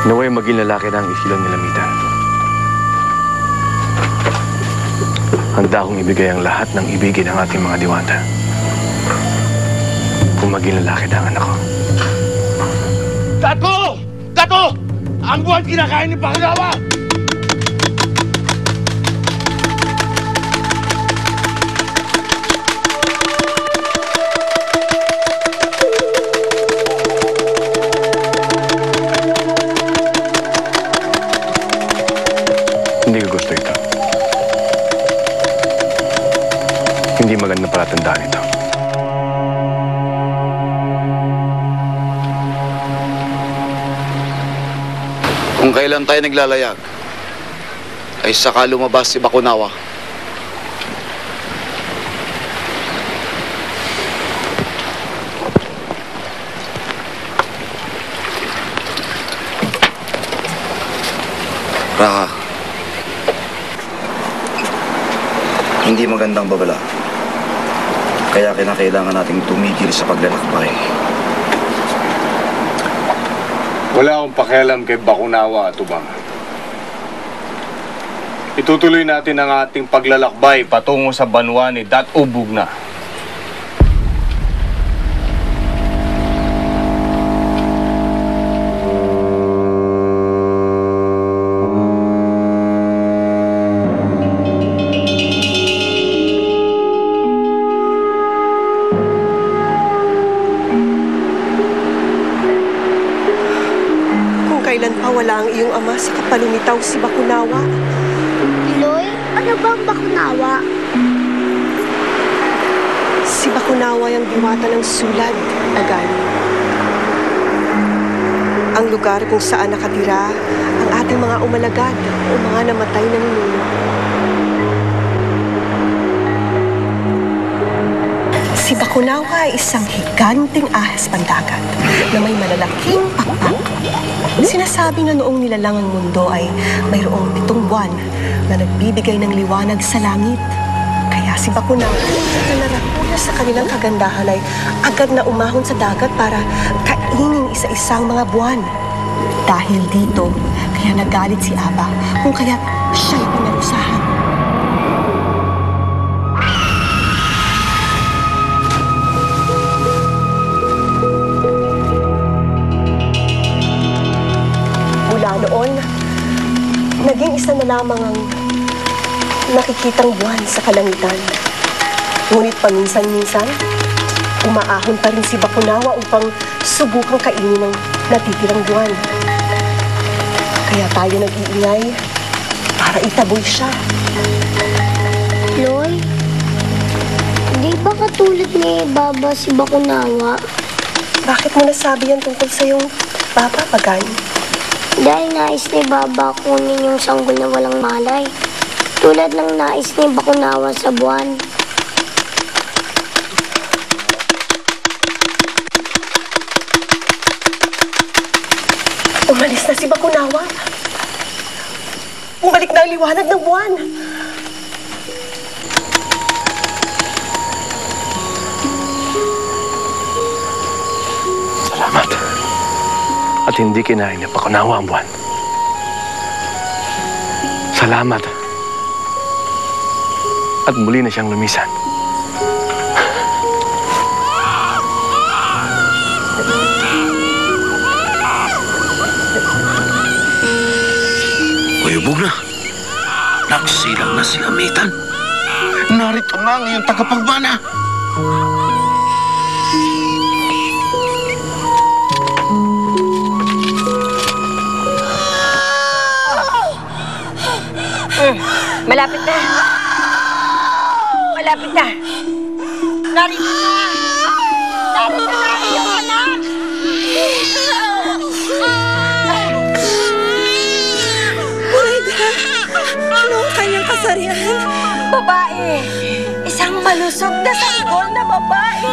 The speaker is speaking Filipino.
Naway maging lalaki na ang isilang nilamitan. Handa akong ibigay ang lahat ng ibigin ng ating mga diwata. Kung maging lalaki na ang anak ko. Dato! Dato! Ang buwan kinakain ni Pakalawa! Hindi ko gusto ito. Hindi maganda palatandaan ito. Kung kailan tayo naglalayag, ay saka lumabas si Bakunawa. Raka, hindi magandang babala. Kaya kinakailangan nating tumigil sa paglalakbay. Wala akong pakialam kay Bakunawa at Ubang. Itutuloy natin ang ating paglalakbay patungo sa banwa ni Dat Ubugna. Kailan pa wala ang iyong ama sa kapalumitaw si Bakunawa? Loy, ano ba ang Bakunawa? Si Bakunawa ang diwata ng sulad, Agan. Ang lugar kung saan nakatira ang ating mga umalagad o mga namatay na ninuno. Si Bakunawa ay isang higanting ahas pandagat na may malalaking pakpak. Sinasabi na noong nilalang ang mundo ay mayroong 7 buwan na nagbibigay ng liwanag sa langit. Kaya si Bakunawa na narapuya sa kanilang kagandahan ay agad na umahon sa dagat para kainin isa-isang mga buwan. Dahil dito, kaya nagalit si Aba kung kaya't siya'y pinarusahan. Noon, naging isa na lamang ang nakikitang buwan sa kalangitan. Ngunit paminsan-minsan, umaahon pa rin si Bakunawa upang subukang kainin ng natitirang buwan. Kaya tayo nag-iingay para itaboy siya. Loy, di ba katulad ni Baba si Bakunawa? Bakit mo nasabi yan tungkol sa iyong Papa, Pagan? Dahil nais ni Baba kunin yung sanggol na walang malay. Tulad ng nais ni Bakunawa sa buwan. Umalis na si Bakunawa. Bumalik na ang liwanag ng buwan. Salamat. At hindi kinain niya Bakunawa ang buwan. Salamat. At muli na siyang lumisan. Kuya Ubugna, nagsilang na si Amitan. Narito na ang iyong tagapagmana. Malapit na. Malapit na. Narito na. Narito na ang iyong anak. Buwega, ano ang kanyang kasarian? Babae. Isang malusog na sanggol na babae.